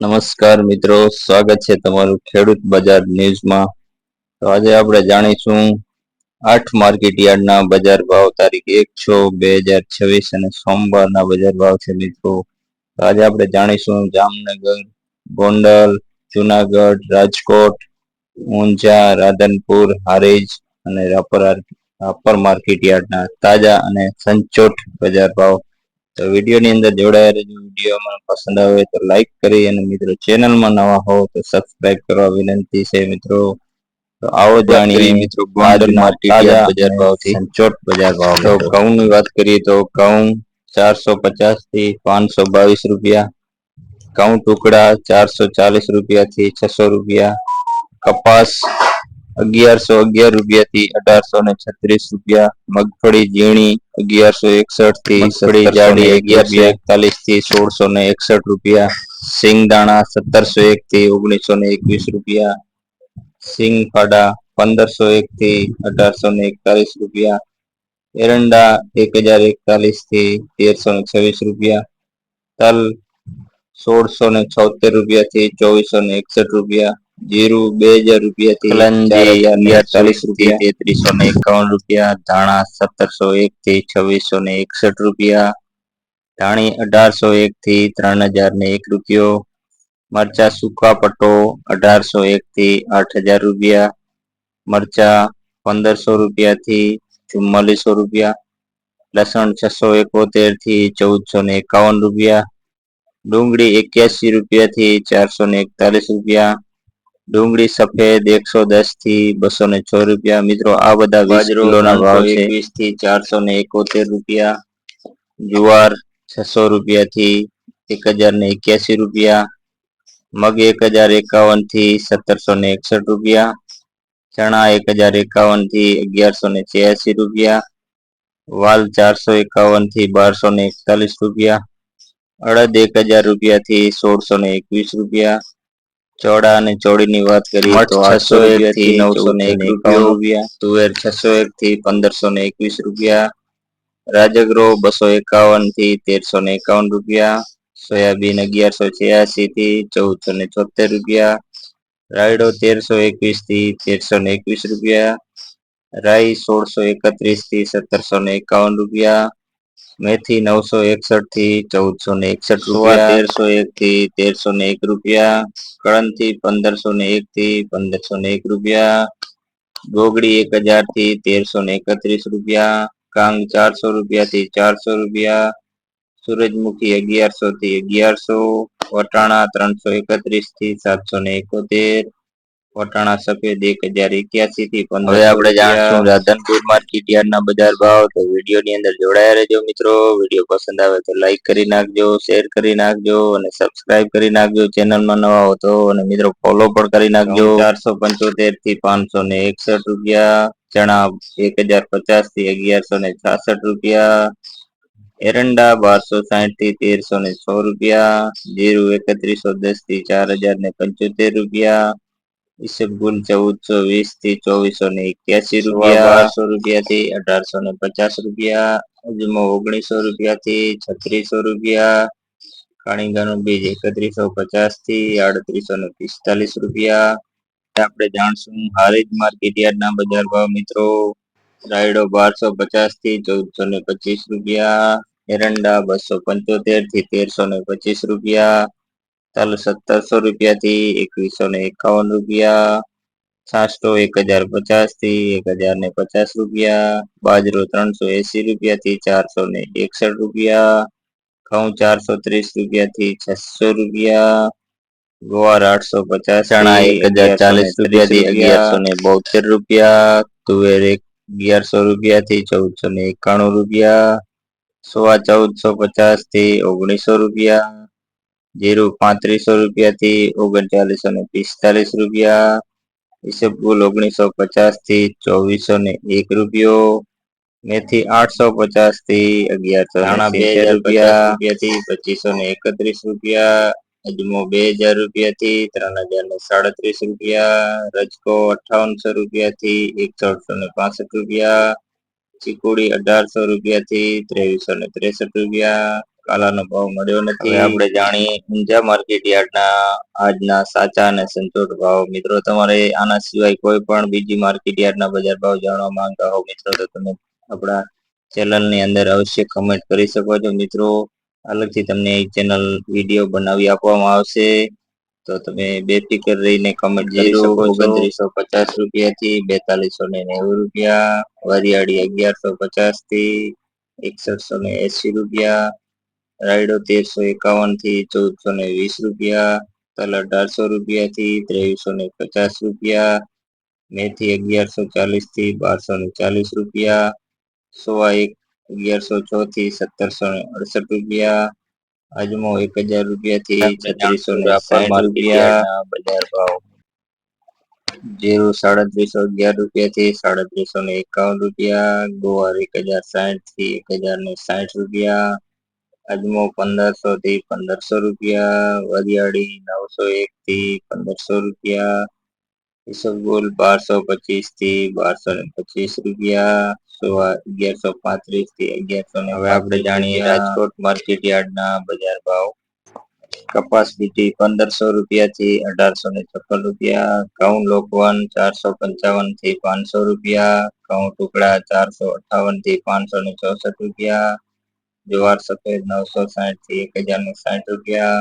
નમસ્કાર મિત્રો, સ્વાગત છે તમારું ખેડૂત બજાર ન્યૂઝમાં. તો આજે આપણે જાણીશું 8 માર્કેટ યાર્ડના બજાર ભાવ તારીખ 1/6/2026 અને સોમવારના બજાર ભાવ છે મિત્રો. તો આજે આપણે જાણીશું જામનગર, ગોંડલ, જુનાગઢ, રાજકોટ, ઊંઝા, રાધનપુર, હારીજ અને રાપર માર્કેટ યાર્ડના તાજા અને સચોટ બજાર ભાવ. તો વિડીયોની અંદર જોડાયા રહેજો. વિડીયોમાં પસંદ આવે તો લાઈક કરી અને મિત્રો ચેનલમાં નવા હો તો સબસ્ક્રાઇબ કરવા વિનંતી છે મિત્રો. તો આવો જાણીએ મિત્રો ગોંડલ માર્કેટ યાર્ડ બજાર ભાવથી સચોટ બજાર ભાવ. તો ઘઉંની વાત કરીએ તો ઘઉં 450 થી 522 રૂપિયા, ઘઉં ટુકડા 440 રૂપિયાથી 600 રૂપિયા, કપાસ 1111 રૂપિયાથી 1836 રૂપિયા, મગફળી ઝીણી 1161 થી મગફળી જાડી 1141 થી 1661 રૂપિયા, સિંગદાણા 1701 થી 1921 રૂપિયા, સિંગ ફાડા 1501 થી 1841 રૂપિયા, એરંડા 1041 થી 1326 રૂપિયા, તલ 1676 રૂપિયાથી 2461 રૂપિયા, જીરું 2000 રૂપિયાથી 4040 રૂપિયા, 3351 રૂપિયા, ધાણા 1701 થી 2661 રૂપિયા, ધાણી 1801 થી 3001 રૂપિયો, મરચા સૂકા પટ્ટો 1801 થી 8000 રૂપિયા, મરચા 1500 રૂપિયાથી 4400 રૂપિયા, લસણ 671 થી 1451 રૂપિયા, ડુંગળી 81 રૂપિયાથી 441 રૂપિયા, ડુંગળી સફેદ 110 થી 206 રૂપિયા. મિત્રો આ બધા 20 કિલોના ભાવ છે. 21 થી 471 રૂપિયા, જુવાર 600 રૂપિયાથી 1081 રૂપિયા, મગ 1051 થી 1761 રૂપિયા, ચણા 1051 થી 1186 રૂપિયા, વાલ 451 થી 1241 રૂપિયા, અડદ 1000 રૂપિયાથી 1621 રૂપિયા, ચોળા અને ચોળીની વાત કરીએ તો 801 થી 951 રૂપિયા, તુવેર 601 થી 1521 રૂપિયા, રાજગરો 251 થી 1351 રૂપિયા, સોયાબીન 1186 થી 1476 રૂપિયા, રાયડો 1321 થી 1321 રૂપિયા, રાઈ 1631 થી 1751 રૂપિયા, મેથી 961 થી 1461 રૂપિયા, 1301 થી 1301 રૂપિયા, કળંથી 1501 થી 1501 રૂપિયા, ગોગડી 1000 થી 1331 રૂપિયા, કાંગ 400 રૂપિયાથી 400 રૂપિયા, સૂરજમુખી 1100 થી 1100, વટાણા 331 થી 771, વટાણા સફેદ 1081 થી 1500. હવે આપણે જાણીશું રાધનપુર માર્કેટ યાર્ડના બજાર ભાવ. તો વિડીયોની અંદર જોડાયા રહેજો મિત્રો. વિડીયો પસંદ આવે તો લાઈક કરી નાખજો, શેર કરી નાખજો અને સબસ્ક્રાઇબ કરી નાખજો ચેનલમાં નવા હો તો, અને મિત્રો ફોલો પણ કરી નાખજો. 475 થી 561 રૂપિયા, ચણા 1050 થી 1166 રૂપિયા, એરંડા 1260 થી 1306 રૂપિયા, જીરું 3110 થી 4075 રૂપિયા, ઈસબગુલ 1420 થી 2481 રૂપિયા, 1200 રૂપિયા થી 1850 રૂપિયા, અજમો 1900 રૂપિયા થી 3600 રૂપિયા, કાણીગાનું બીજ 3150 થી 3845 રૂપિયા. આપણે જાણશું હારીજ માર્કેટ યાર્ડના બજાર ભાવ મિત્રો. રાયડો 1250 થી 1425 રૂપિયા, એરંડા 275 થી 1325 રૂપિયા, તલ 1700 રૂપિયા થી 2151 રૂપિયા, છાસટો 1050 થી 1050 રૂપિયા, બાજરો 380 રૂપિયા થી 461 રૂપિયા, ઘઉં 430 રૂપિયા થી 600 રૂપિયા, ગુવાર 850, ચણા 1040 રૂપિયા થી 1172 રૂપિયા, તુવેર 1100 રૂપિયા થી 1491 રૂપિયા, સોવા 1450 થી 1900 રૂપિયા, જીરું 3500 રૂપિયા થી 3945 રૂપિયા, ઈસબગુલ 1950 થી 2401 રૂપિયો, મેથી 850 થી 1170 રૂપિયા થી 2531 રૂપિયા, અજમો 2000 રૂપિયા થી 3037 રૂપિયા, રજકો 5800 રૂપિયા થી 6165 રૂપિયા, ચીકુડી 1800 રૂપિયા થી 2363 રૂપિયા, કાલાનો ભાવ મળ્યો નથી. આપણે જાણીએ ઊંઝા માર્કેટ યાર્ડના આજના સાચા અને સચોટ ભાવ. મિત્રો તમારે આના સિવાય કોઈ પણ બીજી માર્કેટ યાર્ડના બજાર ભાવ જાણવા માંગતા હો મિત્રો તો તમે આપણા ચેનલની અંદર અવશ્ય કમેન્ટ કરી શકો છો મિત્રો. અલગથી તમને એક ચેનલ વિડીયો બનાવી આપવામાં આવશે તો તમે બેફિકર રહીને કમેન્ટ કરી શકો છો. 2950 રૂપિયાથી 4290 રૂપિયા, વરિયાળી 1150 થી 6180 રૂપિયા, રાયડો 1351 થી 1420 રૂપિયા, તલ 1800 રૂપિયા થી 2350 રૂપિયા, મેથી 1140 થી 1240 રૂપિયા, સોવા 1106 થી 1768 રૂપિયા, અજમો 1000 રૂપિયા થી 3660 રૂપિયા બજાર ભાવ. જીરું 3711 રૂપિયા થી 3751 રૂપિયા, ગુવાર 1060 થી 1060 રૂપિયા, અજમો 1500 થી 1500 રૂપિયા, વરિયાળી 901 થી 1500 રૂપિયા, ઈસબગુલ 1225 થી 1225 રૂપિયા, સોવા 1135 થી 1100. હવે આપણે જાણીએ રાજકોટ માર્કેટ યાર્ડના બજાર ભાવ. કપાસ બીટી 1500 રૂપિયા થી 1856 રૂપિયા, ઘઉં લોકવન 455 થી 500 રૂપિયા, ઘઉં ટુકડા 458 થી 564 રૂપિયા, જુવાર સફેદ 960 થી 1060 રૂપિયા,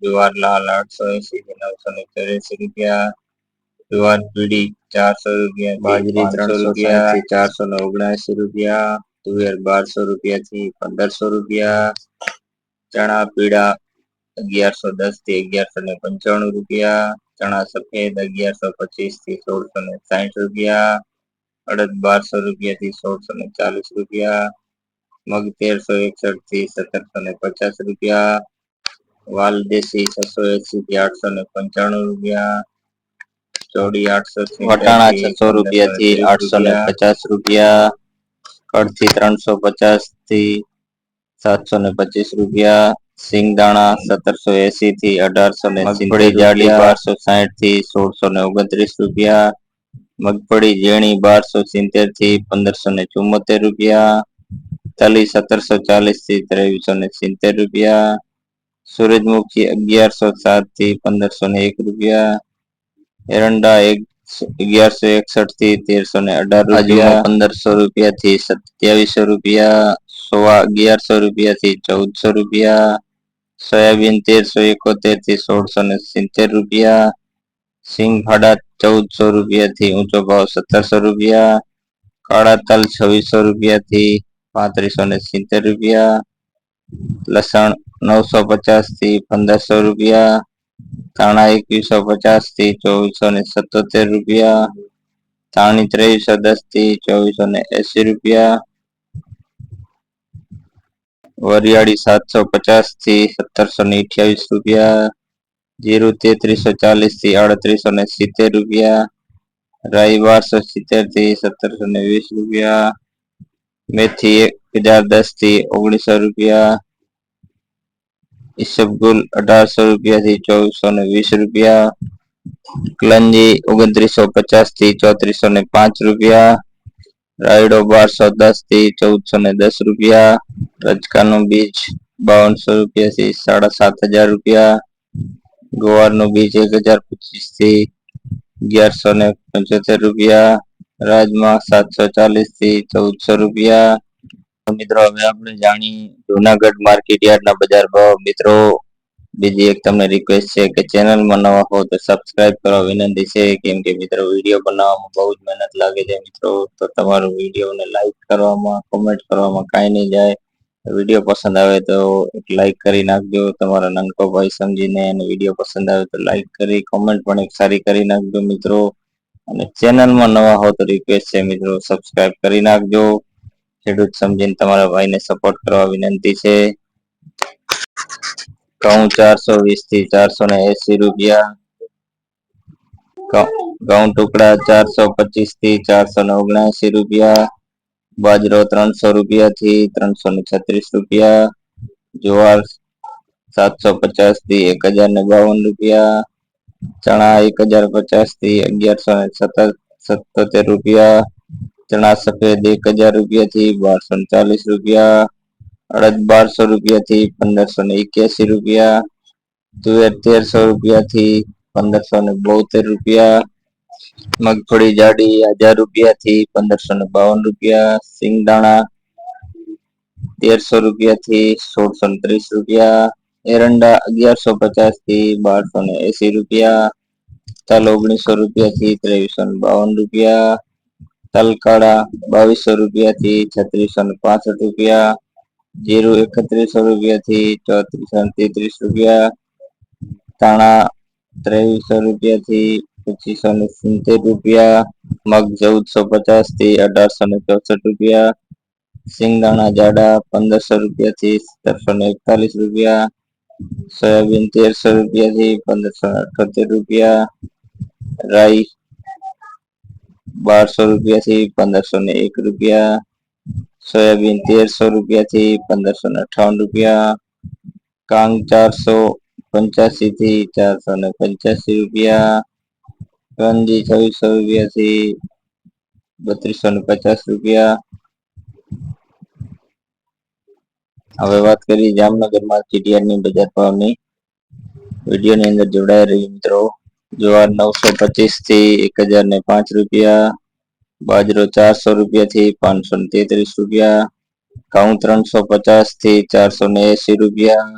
જુવાર લાલ 880 થી 984 રૂપિયા, જુવાર પીળી 400 રૂપિયા, બાજરી 360 થી 479 રૂપિયા, તુવેર 1200 રૂપિયા થી 1500 રૂપિયા, ચણા પીળા 1110 થી 1195 રૂપિયા, ચણા સફેદ 1125 થી 1660 રૂપિયા, અડદ 1200 રૂપિયા થી 1640 રૂપિયા, મગ 1361 થી 1750 રૂપિયા, વાલ દેશી 680 થી 895 રૂપિયા, ચોડી 800 વટાણા 600 રૂપિયા થી 850 રૂપિયા, કડથી 350 થી 725 રૂપિયા, સિંગદાણા 1780 થી 1870 જાડી 1260 થી 1629 રૂપિયા, મગફળી ઝીણી 1270 થી 1574 રૂપિયા, તલી 1740 થી 2370 રૂપિયા, સૂરજમુખી 1107 થી 1501 રૂપિયા, એરંડા 1161 થી 1318 રૂપિયા, 1500 રૂપિયા થી 2700 રૂપિયા, સોવા 1100 રૂપિયા થી 1400 રૂપિયા, સોયાબીન 1371 થી 1670 રૂપિયા, સિંગ ફાડા 1400 રૂપિયા થી ઊંચો ભાવ 1700 રૂપિયા, કાળા તલ 2600 રૂપિયા થી 3570 રૂપિયા, લસણ 950 થી 1500 રૂપિયા, ધાણા 2150 થી 2477 રૂપિયા, ધાણી 2310 થી 2480 રૂપિયા, વરિયાળી 750 થી 1728 રૂપિયા, જીરું 3340 થી 3870 રૂપિયા, રાઈ 1270 થી 1720 રૂપિયા, મેથી 1010 થી 1900 રૂપિયા, ઈસબગુલ 1800 રૂપિયા થી 2420 રૂપિયા, કલંજી 2950 થી 3405 રૂપિયા, રાયડો 1210 થી 1410 રૂપિયા, રજકાનું બીજ 5200 રૂપિયા થી 7500 રૂપિયા, ગુવારનું બીજ 1025 થી 1175 રૂપિયા, રાજમા 740 થી 1400 રૂપિયા. મિત્રો હવે આપણે જાણીએ જુનાગઢ માર્કેટ યાર્ડના બજાર ભાવ. મિત્રો બીજી એક તમને રિક્વેસ્ટ છે કે ચેનલમાં નવા હો તો સબસ્ક્રાઇબ કરવા વિનંતી છે, કેમ કે મિત્રો વિડીયો બનાવવામાં બહુ જ મહેનત લાગે છે મિત્રો. તો તમારું વિડીયોને લાઈક કરવામાં, કોમેન્ટ કરવામાં કાંઈ નહીં જાય. વિડીયો પસંદ આવે તો એક લાઈક કરી નાખજો તમારા નાનકો ભાઈ સમજીને, અને વિડીયો પસંદ આવે તો લાઈક કરી કોમેન્ટ પણ એક સારી કરી નાખજો મિત્રો. અને ચેનલમાં નવા હો તો રિક્વેસ્ટ છે મિત્રો સબસ્ક્રાઇબ કરી નાખજો. ખેડૂત સમજીને તમારા ભાઈને સપોર્ટ કરવા વિનંતી છે. ઘઉં 420 થી 480 રૂપિયા, ઘઉં ટુકડા 425 થી 479 રૂપિયા, બાજરો 300 રૂપિયા થી 336 રૂપિયા, જુવાર 750 થી 1052 રૂપિયા, ચણા 1050 થી 1177 રૂપિયા, ચણા સફેદ 1000 રૂપિયા થી 1240 રૂપિયા, અડદ 1200 રૂપિયાથી 1581 રૂપિયા, તુવેર 1300 રૂપિયાથી 1572 રૂપિયા, મગફળી જાડી 1000 રૂપિયાથી 1552 રૂપિયા, સિંગદાણા 1300 રૂપિયાથી 1630 રૂપિયા, એરંડા 1150 થી 1280 રૂપિયા, તલ 1900 રૂપિયાથી 2352 રૂપિયા, તલકાળા 2200 રૂપિયાથી 3665 રૂપિયા, જીરું 3100 રૂપિયાથી 3433 રૂપિયા, ધાણા 2300 રૂપિયાથી 2570 રૂપિયા, મગ 1450 થી 1864 રૂપિયા, સિંગદાણા જાડા 1500 રૂપિયાથી 1741 રૂપિયા, સોયાબીન 1300 રૂપિયાથી 1578 રૂપિયા, રાઈ 1200 રૂપિયાથી 1501 રૂપિયા, સોયાબીન 1300 રૂપિયાથી 1558 રૂપિયા, કાંગ 485 થી 485 રૂપિયા, રંજી 2600 રૂપિયાથી 3250 રૂપિયા. હવે વાત કરી જામનગર માર્કેટ યાર્ડની બજાર ભાવની. વિડીયોની અંદર જોડાયા રહીએ મિત્રો. જુવાર 925 થી 1005 રૂપિયા, બાજરો 400 રૂપિયાથી 533 રૂપિયા, ઘઉં 350 થી 480 રૂપિયા,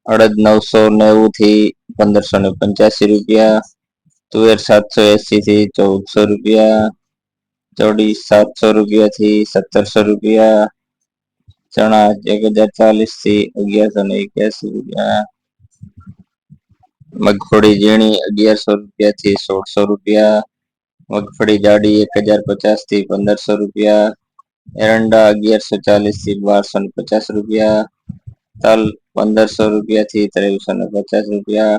અડદ 990 થી 1585 રૂપિયા, તુવેર 780 થી 1400 રૂપિયા, ચોડી 700 રૂપિયાથી 1700 રૂપિયા, ચણા 1040 થી 1181 રૂપિયા, મગફળી ઝીણી 1100 રૂપિયાથી 1600 રૂપિયા, મગફળી જાડી 1050 થી 1500 રૂપિયા, એરંડા 1140 થી 1250 રૂપિયા, તલ 1500 રૂપિયાથી 2350 રૂપિયા,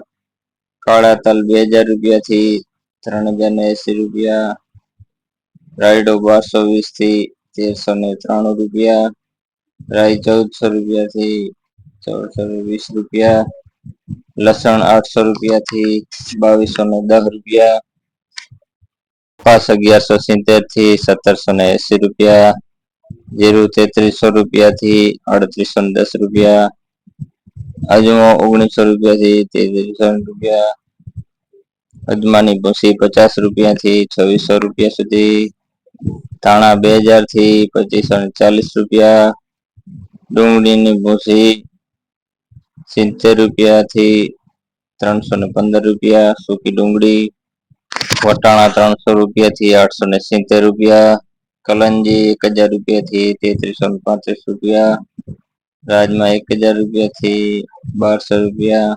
કાળા તલ 2000 રૂપિયાથી 3080 રૂપિયા, રાયડો 1220 થી 1393 રૂપિયા, રાઈ 1400 રૂપિયાથી 1420 રૂપિયા, લસણ 800 રૂપિયાથી 2210 રૂપિયા, કપાસ 1170 થી 1780 રૂપિયા, જીરું 3300 રૂપિયાથી 3810 રૂપિયા, અજમો 1900 રૂપિયાથી 3300 રૂપિયા, અજમાની ભૂસી 50 રૂપિયાથી 2600 રૂપિયા સુધી, ધાણા 2000 થી 2540 રૂપિયા, ડુંગળીની ભૂસી 70 રૂપિયાથી 315 રૂપિયા, સૂકી ડુંગળી, વટાણા 300 રૂપિયાથી 870 રૂપિયા, કલંજી 1000 રૂપિયાથી 3335 રૂપિયા, રાજમા 1000 રૂપિયાથી 1200 રૂપિયા,